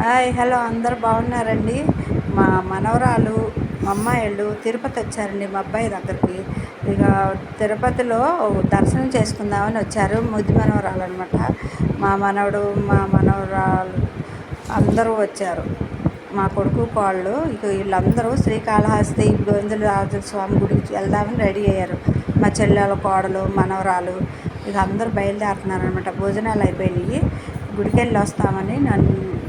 Hi hello అందరూ బాగున్నారండి. మా మనవరాలు మా అమ్మాయిళ్ళు తిరుపతి వచ్చారండి మా అబ్బాయి దగ్గరికి. ఇక తిరుపతిలో దర్శనం చేసుకుందామని వచ్చారు. ముద్దు మనవరాలు అనమాట. మా మనవడు మా మనవరాలు అందరూ వచ్చారు. మా కొడుకు కోళ్ళు ఇక వీళ్ళందరూ శ్రీకాళహస్తి గోవిందరాజు స్వామి గుడికి వెళ్దామని రెడీ అయ్యారు. మా చెల్లెల కోడలు మనవరాలు ఇక అందరూ బయలుదేరుతున్నారు అనమాట. భోజనాలు అయిపోయినాయి, గుడికి వెళ్ళి వస్తామని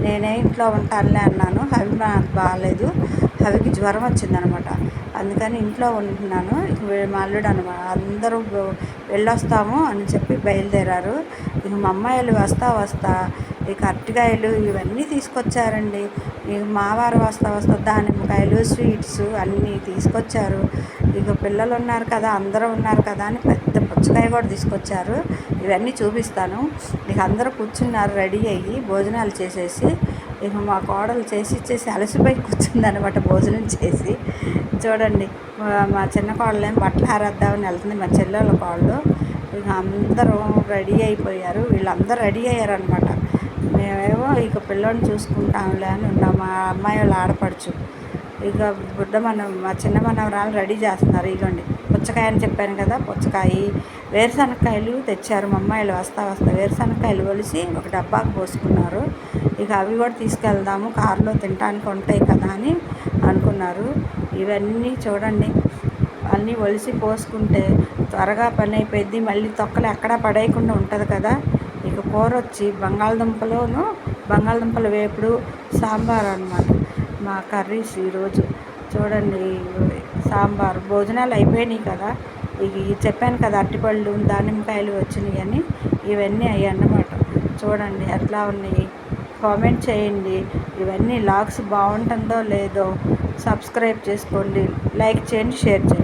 నేనే ఇంట్లో ఉంటానులే అన్నాను. హవి నాకు బాగాలేదు, హవికి జ్వరం వచ్చిందనమాట. అందుకని ఇంట్లో ఉంటున్నాను. మా అల్లుడు అనమాట అందరూ వెళ్ళొస్తాము అని చెప్పి బయలుదేరారు. ఇక మా అమ్మాయిలు వస్తా ఇక అరటికాయలు ఇవన్నీ తీసుకొచ్చారండి. ఇక మావారు వస్తా దానిమ్మకాయలు స్వీట్స్ అన్నీ తీసుకొచ్చారు. ఇక పిల్లలు ఉన్నారు కదా, అందరూ ఉన్నారు కదా అని పెద్ద పుచ్చకాయ కూడా తీసుకొచ్చారు. ఇవన్నీ చూపిస్తాను. ఇక అందరూ కూర్చున్నారు రెడీ అయ్యి భోజనాలు చేసేసి. ఇక మా కోడలు చేసి ఇచ్చేసి అలసిపోయి కూర్చుందనమాట భోజనం చేసి. చూడండి, మా చిన్న కోడలేం బట్టలు ఆరేద్దామని వెళ్తుంది, మా చెల్లెళ్ళ కోళ్ళు. ఇక అందరూ రెడీ అయిపోయారు, వీళ్ళందరూ రెడీ అయ్యారనమాట. మేమేమో ఇక పిల్లోని చూసుకుంటాంలే అని ఉన్నాం. మా అమ్మాయి వాళ్ళు ఆడపడుచు ఇక మా చిన్న మనవరాలు రెడీ చేస్తున్నారు. ఇగోండి పుచ్చకాయ అని చెప్పాను కదా, పుచ్చకాయ వేరుశనగకాయలు తెచ్చారు. మా అమ్మాయిలు వస్తా వేరుశనగకాయలు ఒలిసి ఒక డబ్బాకు పోసుకున్నారు. ఇక అవి కూడా తీసుకెళ్దాము, కారులో తినడానికి ఉంటాయి కదా అని అనుకున్నారు. ఇవన్నీ చూడండి, అన్నీ ఒలిసి పోసుకుంటే త్వరగా పని అయిపోయింది. మళ్ళీ తొక్కలు ఎక్కడా పడేయకుండా ఉంటుంది కదా. ఇక కూర వచ్చి బంగాళదుంపల వేపుడు, సాంబార్ అన్నమాట మా కర్రీస్ ఈరోజు. చూడండి, సాంబార్. భోజనాలు అయిపోయినాయి కదా, ఇక చెప్పాను కదా అరటిపళ్ళు దానిమ్మకాయలు వచ్చినాయి అని, ఇవన్నీ అవి అన్నమాట. చూడండి ఎట్లా ఉన్నాయి, కామెంట్ చేయండి. ఇవన్నీ లాగ్స్ బాగుంటుందో లేదో సబ్స్క్రైబ్ చేసుకోండి, లైక్ చేయండి, షేర్ చేయండి.